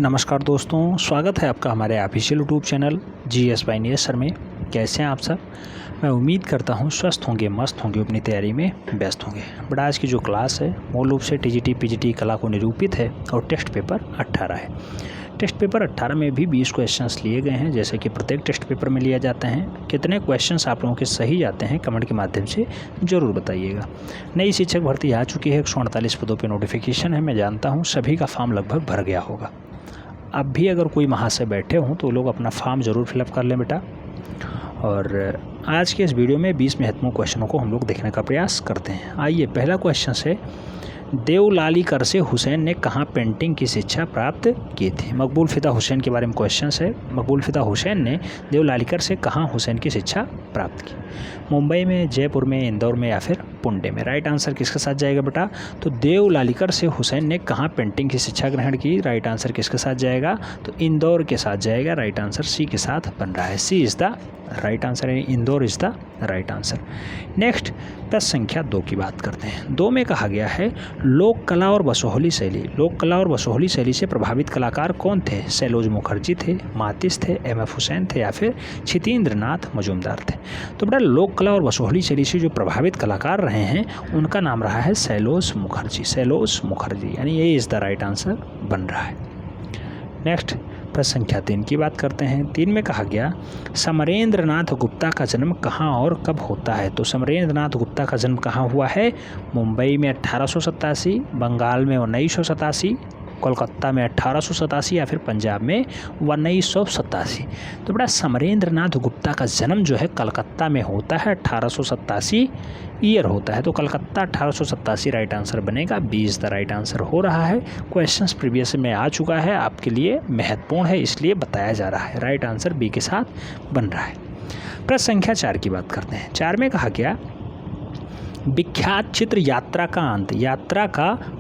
नमस्कार दोस्तों, स्वागत है आपका हमारे official YouTube channel GS by नियस सर में। कैसे हैं आप सब? मैं उम्मीद करता हूं स्वस्थ होंगे, मस्त होंगे, अपनी तैयारी में व्यस्त होंगे। बट आज की जो क्लास है मूल रूप से TGT PGT कला को निरूपित है और टेस्ट पेपर 18 है। टेस्ट पेपर 18 में भी 20 क्वेश्चंस लिए गए हैं, जैसे कि प्रत्येक टेस्ट पेपर में लिए जाते हैं। कितने क्वेश्चंस आप लोगों के सही जाते हैं कमेंट के माध्यम से ज़रूर बताइएगा। नई शिक्षक भर्ती आ चुकी है, 148 पदों पर नोटिफिकेशन है। मैं जानता हूँ सभी का फॉर्म लगभग भर गया होगा। अब भी अगर कोई महाशय बैठे हों तो लोग अपना फॉर्म ज़रूर फिलअप कर लें बेटा। और आज के इस वीडियो में 20 महत्वपूर्ण क्वेश्चनों को हम लोग देखने का प्रयास करते हैं। आइए, पहला क्वेश्चन है, देवलालीकर से हुसैन ने कहाँ पेंटिंग की शिक्षा प्राप्त की थी? मकबूल फ़िदा हुसैन के बारे में क्वेश्चन है। मकबूल फ़िदा हुसैन ने देवलालीकर से कहाँ हुसैन की शिक्षा प्राप्त की? मुंबई में, जयपुर में, इंदौर में या फिर पुणे में? राइट आंसर किसके साथ जाएगा बेटा? तो देवलालीकर से हुसैन ने कहाँ पेंटिंग की शिक्षा ग्रहण की? राइट आंसर किसके साथ जाएगा? तो इंदौर के साथ जाएगा। राइट आंसर सी के साथ बन रहा है। सी इज़ द राइट आंसर, यानी Indore is the right answer. Next, प्रश्न संख्या 2 की बात करते हैं। 2 में कहा गया है, लोक कला और बसोहली शैली। लोक कला और बसोहली शैली से प्रभावित कलाकार कौन थे? सैलोज मुखर्जी थे, मातिस थे, MF हुसैन थे या फिर छितेंद्रनाथ मजूमदार थे? तो बेटा, लोक कला और बसोहली शैली से जो प्रभावित कलाकार रहे हैं उनका नाम रहा है सैलोज मुखर्जी। सैलोज मुखर्जी, यानी ये इज़ द राइट आंसर बन रहा है। नेक्स्ट, प्रश्न संख्या 3 की बात करते हैं। 3 में कहा गया, समरेंद्रनाथ गुप्ता का जन्म कहाँ और कब होता है? तो समरेंद्रनाथ गुप्ता का जन्म कहाँ हुआ है? मुंबई में 1887, बंगाल में 1987, कोलकाता में 1887 या फिर पंजाब में 1987। तो बेटा, समरेंद्रनाथ गुप्ता का जन्म जो है कलकत्ता में होता है, 1887 ईयर होता है। तो कलकत्ता 1887 राइट आंसर बनेगा। 20 द राइट आंसर हो रहा है। क्वेश्चंस प्रीवियस में आ चुका है, आपके लिए महत्वपूर्ण है इसलिए बताया जा रहा है। राइट आंसर बी के साथ बन रहा है। प्रश्न संख्या 4 की बात करते हैं। 4 में कहा गया, विख्यात चित्र यात्रा का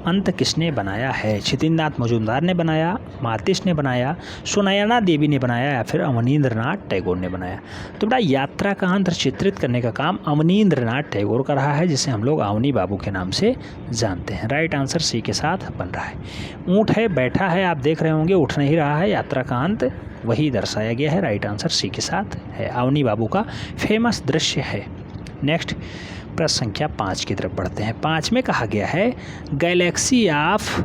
अंत किसने बनाया है? छितेंद्रनाथ मजूमदार ने बनाया, मातिस ने बनाया, सुनयना देवी ने बनाया या फिर अवनींद्रनाथ टैगोर ने बनाया? तो बेटा, यात्रा का अंत चित्रित करने का काम अवनींद्रनाथ टैगोर का रहा है, जिसे हम लोग अवनी बाबू के नाम से जानते हैं। राइट आंसर सी के साथ बन रहा है। ऊँट है, बैठा है, आप देख रहे होंगे उठ नहीं रहा है, यात्रा का अंत वही दर्शाया गया है। राइट आंसर सी के साथ है। अवनी बाबू का फेमस दृश्य है। नेक्स्ट, प्रश्न संख्या 5 की तरफ बढ़ते हैं। 5 में कहा गया है, गैलेक्सी ऑफ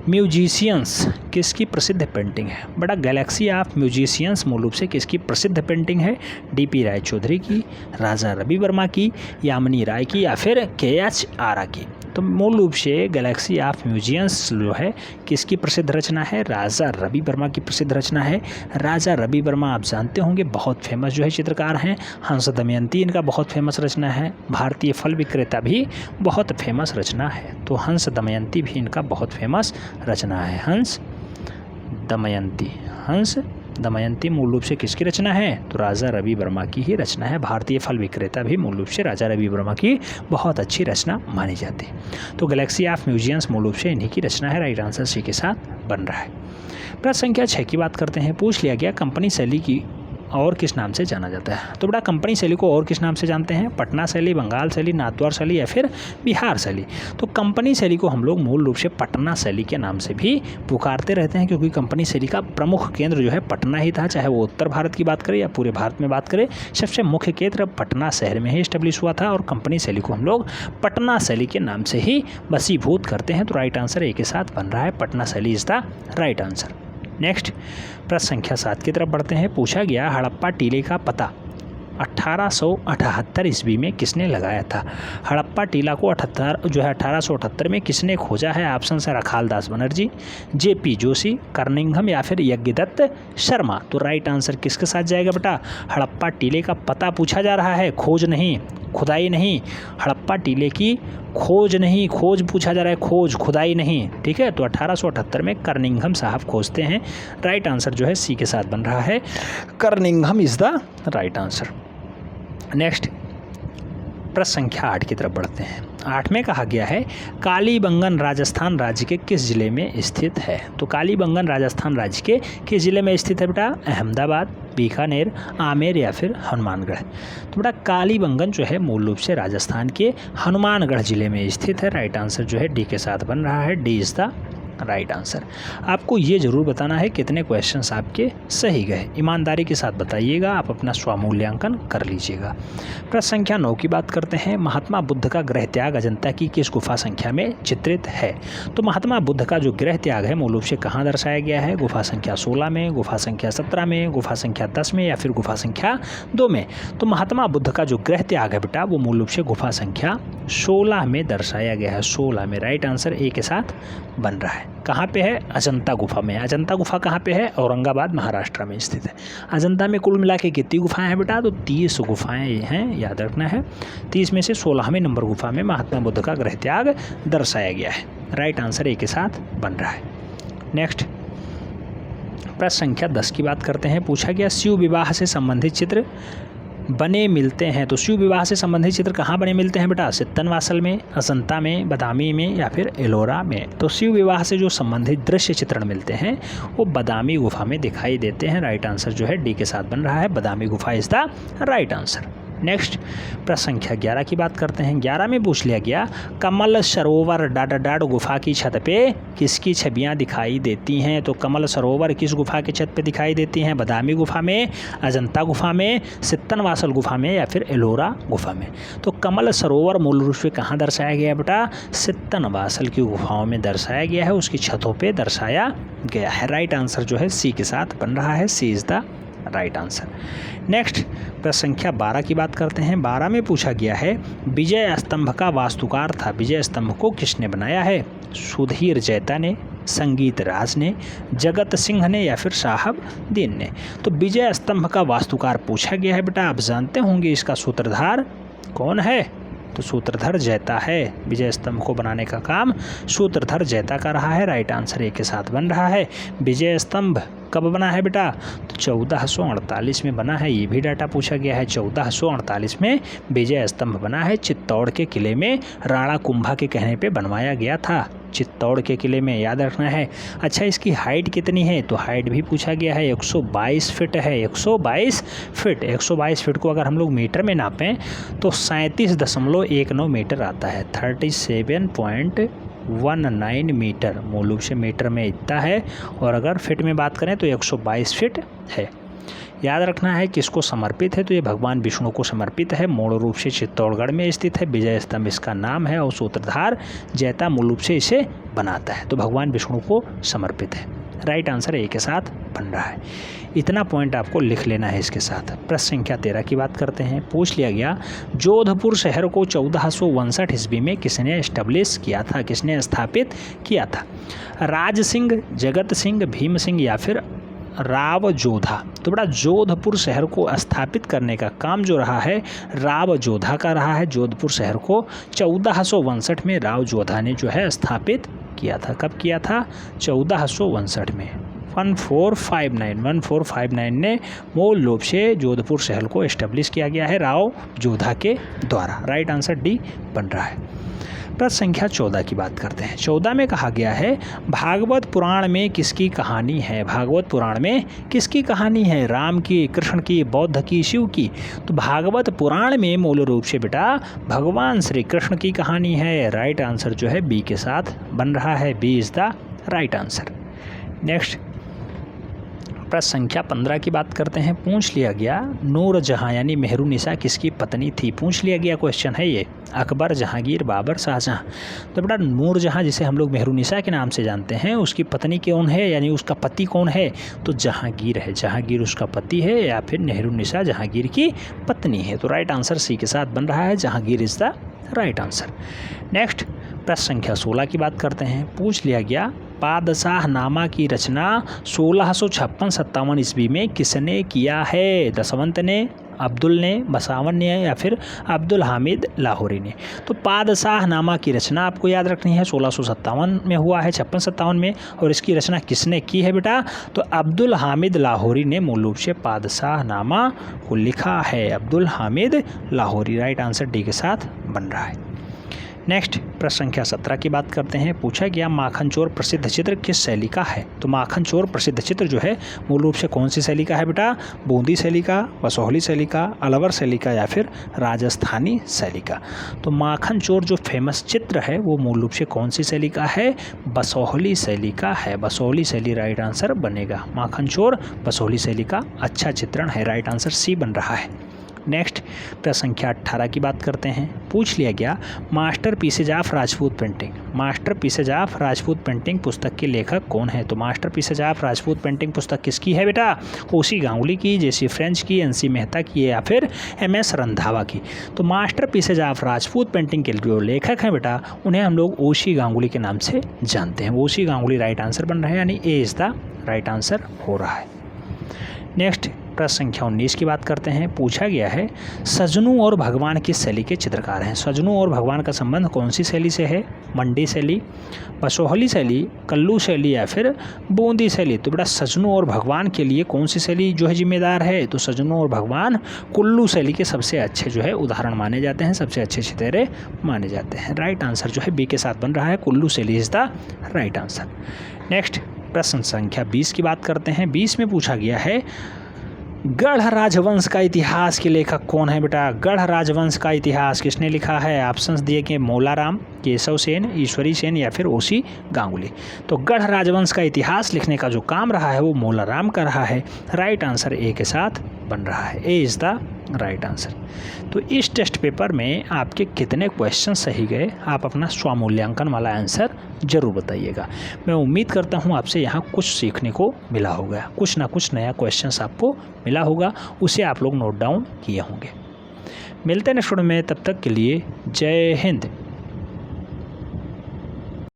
म्यूजिशियंस किसकी प्रसिद्ध पेंटिंग है? बड़ा, गैलेक्सी ऑफ म्यूजिशियंस मूल रूप से किसकी प्रसिद्ध पेंटिंग है? DP राय चौधरी की, राजा रवि वर्मा की, यामिनी राय की या फिर KH आरा की? तो मूल रूप से गैलेक्सी ऑफ म्यूजियम्स जो है किसकी प्रसिद्ध रचना है? राजा रवि वर्मा की प्रसिद्ध रचना है। राजा रवि वर्मा आप जानते होंगे बहुत फेमस जो है चित्रकार हैं। हंस दमयंती इनका बहुत फेमस रचना है। भारतीय फल विक्रेता भी बहुत फेमस रचना है। तो हंस दमयंती भी इनका बहुत फेमस रचना है। हंस दमयंती मूल रूप से किसकी रचना है? तो राजा रवि वर्मा की ही रचना है। भारतीय फल विक्रेता भी मूल रूप से राजा रवि वर्मा की बहुत अच्छी रचना मानी जाती है। तो गैलेक्सी ऑफ म्यूजियम्स मूल रूप से इन्हीं की रचना है। राइट आंसर सी के साथ बन रहा है। प्रश्न संख्या 6 की बात करते हैं। पूछ लिया गया, कंपनी शैली की और किस नाम से जाना जाता है? तो बड़ा, कंपनी शैली को और किस नाम से जानते हैं? पटना शैली, बंगाल शैली, नाथद्वार शैली या फिर बिहार शैली? तो कंपनी शैली को हम लोग मूल रूप से पटना शैली के नाम से भी पुकारते रहते हैं, क्योंकि कंपनी शैली का प्रमुख केंद्र जो है पटना ही था। चाहे वो उत्तर भारत की बात करें या पूरे भारत में बात करें, सबसे मुख्य केंद्र पटना शहर में ही इस्टेब्लिश हुआ था और कंपनी शैली को हम लोग पटना शैली के नाम से ही वशीभूत करते हैं। तो राइट आंसर ए के साथ बन रहा है। पटना शैली is the right answer. Next, प्रश्न संख्या 7 की तरफ बढ़ते हैं। पूछा गया, हड़प्पा टीले का पता 1878 ईस्वी में किसने लगाया था? हड़प्पा टीला को 1878 में किसने खोजा है? ऑप्शन है रखाल दास बनर्जी, JP जोशी, कर्निंघम या फिर यज्ञदत्त शर्मा? तो राइट आंसर किसके साथ जाएगा बेटा? हड़प्पा टीले का पता पूछा जा रहा है, खोज नहीं, खुदाई नहीं। हड़प्पा टीले की खोज नहीं, खोज पूछा जा रहा है, खोज, खुदाई नहीं। ठीक है, तो 1878 में कर्निंघम साहब खोजते हैं। राइट आंसर जो है सी के साथ बन रहा है। कर्निंघम is the right answer. Next, प्रश्न संख्या 8 की तरफ बढ़ते हैं। 8 में कहा गया है, कालीबंगन राजस्थान राज्य के किस जिले में स्थित है? तो कालीबंगन राजस्थान राज्य के किस जिले में स्थित है बेटा? अहमदाबाद, बीकानेर, आमेर या फिर हनुमानगढ़? तो बेटा, कालीबंगन जो है मूल रूप से राजस्थान के हनुमानगढ़ जिले में स्थित है। राइट आंसर जो है डी के साथ बन रहा है। D is the right answer. आपको ये ज़रूर बताना है कितने क्वेश्चंस आपके सही गए, ईमानदारी के साथ बताइएगा, आप अपना स्वमूल्यांकन कर लीजिएगा। प्रश्न संख्या 9 की बात करते हैं। महात्मा बुद्ध का गृह त्याग अजंता की किस गुफा संख्या में चित्रित है? तो महात्मा बुद्ध का जो गृह त्याग है मूल रूप से कहाँ दर्शाया गया है? गुफा संख्या 16 में, गुफा संख्या 17 में, गुफा संख्या 10 में या फिर गुफा संख्या 2 में? तो महात्मा बुद्ध का जो गृह त्याग है बेटा वो मूल रूप से गुफा संख्या 16 में दर्शाया गया है, 16 में। राइट आंसर ए के साथ बन रहा है। कहाँ पे है? अजंता गुफा में। अजंता गुफा कहाँ पे है? औरंगाबाद महाराष्ट्र में स्थित है। अजंता में कुल मिला के कितनी गुफाएं हैं बेटा? तो 30 गुफाएं हैं, याद रखना है। 30 में से 16वें नंबर गुफा में महात्मा बुद्ध का गृह त्याग दर्शाया गया है। राइट आंसर ए के साथ बन रहा है। नेक्स्ट प्रश्न संख्या 10 की बात करते हैं। पूछा गया शिव विवाह से संबंधित चित्र बने मिलते हैं। तो शिव विवाह से संबंधित चित्र कहाँ बने मिलते हैं बेटा? सित्तनवासल में, अजंता में, बदामी में या फिर एलोरा में? तो शिव विवाह से जो संबंधित दृश्य चित्रण मिलते हैं वो बदामी गुफा में दिखाई देते हैं। राइट आंसर जो है डी के साथ बन रहा है, बदामी गुफा is the right answer. Next प्रश्न संख्या 11 की बात करते हैं। 11 में पूछ लिया गया कमल सरोवर डाड गुफा की छत पे किसकी छवियां दिखाई देती हैं? तो कमल सरोवर किस गुफा की छत पे दिखाई देती हैं? बदामी गुफा में, अजंता गुफा में, सित्तनवासल गुफा में या फिर एलोरा गुफा में? तो कमल सरोवर मूल रूप से कहाँ दर्शाया गया है बेटा? सित्तनवासल की गुफाओं में दर्शाया गया है, उसकी छतों पे दर्शाया गया है। राइट आंसर जो है सी के साथ बन रहा है, C is the right answer. Next प्रश्न संख्या 12 की बात करते हैं। 12 में पूछा गया है विजय स्तंभ का वास्तुकार था, विजय स्तंभ को किसने बनाया है? सुधीर जैता ने, संगीत राज ने, जगत सिंह ने या फिर साहब दीन ने? तो विजय स्तंभ का वास्तुकार पूछा गया है बेटा, आप जानते होंगे इसका सूत्रधार कौन है? तो सूत्रधर जैता है। विजय स्तंभ को बनाने का काम सूत्रधर जैता का रहा है। राइट आंसर ए के साथ बन रहा है। विजय स्तंभ कब बना है बेटा? तो 1448 में बना है, ये भी डाटा पूछा गया है। 1448 में विजय स्तंभ बना है। चित्तौड़ के किले में राणा कुंभा के कहने पे बनवाया गया था, चित्तौड़ के किले में, याद रखना है। अच्छा, इसकी हाइट कितनी है? तो हाइट भी पूछा गया है, 122 फीट है। 122 फीट, 122 फीट को अगर हम लोग मीटर में नापें तो 37.19 मीटर आता है। 37.19 मीटर मूल रूप से मीटर में इतना है, और अगर फिट में बात करें तो 122 फीट है। याद रखना है किसको समर्पित है? तो ये भगवान विष्णु को समर्पित है, मूल रूप से चित्तौड़गढ़ में स्थित है। विजय स्तंभ इसका नाम है और सूत्रधार जैता मूल रूप से इसे बनाता है, तो भगवान विष्णु को समर्पित है। राइट आंसर ए के साथ बन रहा है। इतना पॉइंट आपको लिख लेना है इसके साथ। प्रश्न संख्या 13 की बात करते हैं। पूछ लिया गया जोधपुर शहर को 1459 ईस्वी में किसने एस्टेब्लिश किया था, किसने स्थापित किया था? राज सिंह, जगत सिंह, भीम सिंह या फिर राव जोधा? तो बड़ा जोधपुर शहर को स्थापित करने का काम जो रहा है राव जोधा का रहा है। जोधपुर शहर को 1459 में राव जोधा ने जो है स्थापित किया था। कब किया था? 1459 में। 1459 ने मूल रूप से जोधपुर शहर को एस्टेब्लिश किया गया है राव जोधा के द्वारा। राइट आंसर डी बन रहा है। प्रश्न संख्या 14 की बात करते हैं। 14 में कहा गया है भागवत पुराण में किसकी कहानी है? भागवत पुराण में किसकी कहानी है? राम की, कृष्ण की, बौद्ध की, शिव की? तो भागवत पुराण में मूल रूप से बेटा भगवान श्री कृष्ण की कहानी है। राइट आंसर जो है बी के साथ बन रहा है, B is the right answer. Next प्रश्न संख्या 15 की बात करते हैं। पूछ लिया गया नूर जहां यानी मेहरुनिसा किसकी पत्नी थी? पूछ लिया गया क्वेश्चन है ये। अकबर, जहांगीर, बाबर, शाहजहां? तो बेटा नूर जहां जिसे हम लोग मेहरुनिसा के नाम से जानते हैं उसकी पत्नी कौन है, यानी उसका पति कौन है? तो जहांगीर है। जहांगीर उसका पति है या फिर मेहरुनिसा जहांगीर की पत्नी है। तो राइट आंसर सी के साथ बन रहा है, Jahangir is the right answer. Next प्रश्न संख्या 16 की बात करते हैं। पूछ लिया गया पादशाहनामा की रचना 1656-57 ईस्वी में किसने किया है? दशवंत ने, अब्दुल ने, बसावन ने या फिर अब्दुल हामिद लाहौरी ने? तो पादशाहनामा की रचना आपको याद रखनी है 1657 में हुआ है, 56-57 में। और इसकी रचना किसने की है बेटा? तो अब्दुल हामिद लाहौरी ने मूल रूप से पादशाहनामा को लिखा है। Abdul Hamid Lahori. Right answer D के साथ बन रहा है। नेक्स्ट प्रश्न संख्या 17 की बात करते हैं। पूछा गया माखन चोर प्रसिद्ध चित्र किस शैली का है? तो माखन चोर प्रसिद्ध चित्र जो है मूल रूप से कौन सी शैली का है बेटा? बूंदी शैली का, बसोहली शैली का, अलवर शैली का या फिर राजस्थानी शैली का? तो माखन चोर जो फेमस चित्र है वो मूल रूप से कौन सी शैली का है? बसोहली शैली का है। बसोहली शैली राइट आंसर बनेगा। माखन चोर बसोहली शैली का अच्छा चित्रण है। राइट आंसर सी बन रहा है। नेक्स्ट प्रश्न संख्या 18 की बात करते हैं। पूछ लिया गया master pieces of Rajput painting. Master pieces of Rajput painting पुस्तक के लेखक कौन है? तो master pieces of Rajput painting पुस्तक किसकी है बेटा? ओसी गांगुली की, जेसी फ्रेंच की, एनसी मेहता की या फिर एमएस रंधावा की? तो master pieces of Rajput painting के जो लेखक हैं बेटा उन्हें हम लोग ओसी गांगुली के नाम से जानते हैं। ओसी गांगुली राइट आंसर बन रहा है, यानी A is the right answer हो रहा है। नेक्स्ट प्रश्न संख्या 19 की बात करते हैं। पूछा गया है सजनू और भगवान किस शैली के चित्रकार हैं? सजनू और भगवान का संबंध कौन सी शैली से है? मंडी शैली, बसोहली शैली, कल्लू शैली या फिर बूंदी शैली? तो बेटा सजनू और भगवान के लिए कौन सी शैली जो है जिम्मेदार है? तो सजनू और भगवान कुल्लू शैली के सबसे अच्छे जो है उदाहरण माने जाते हैं, सबसे अच्छे चितरे माने जाते हैं। राइट आंसर जो है बी के साथ बन रहा है, कुल्लू शैली is the right answer. Next प्रश्न संख्या 20 की बात करते हैं। 20 में पूछा गया है गढ़ राजवंश का इतिहास के लेखक कौन है बेटा? गढ़ राजवंश का इतिहास किसने लिखा है? ऑप्शंस दिए गए मोलाराम, केशव सेन, ईश्वरी सेन या फिर ओसी गांगुली। तो गढ़ राजवंश का इतिहास लिखने का जो काम रहा है वो मोलाराम का रहा है। राइट आंसर ए के साथ बन रहा है, A is the right answer. तो इस टेस्ट पेपर में आपके कितने क्वेश्चन सही गए आप अपना स्वमूल्यांकन वाला आंसर ज़रूर बताइएगा। मैं उम्मीद करता हूँ आपसे यहाँ कुछ सीखने को मिला होगा, कुछ ना कुछ नया क्वेश्चंस आपको मिला होगा, उसे आप लोग नोट डाउन किए होंगे। मिलते हैं नेक्स्ट वीडियो में, तब तक के लिए जय हिंद।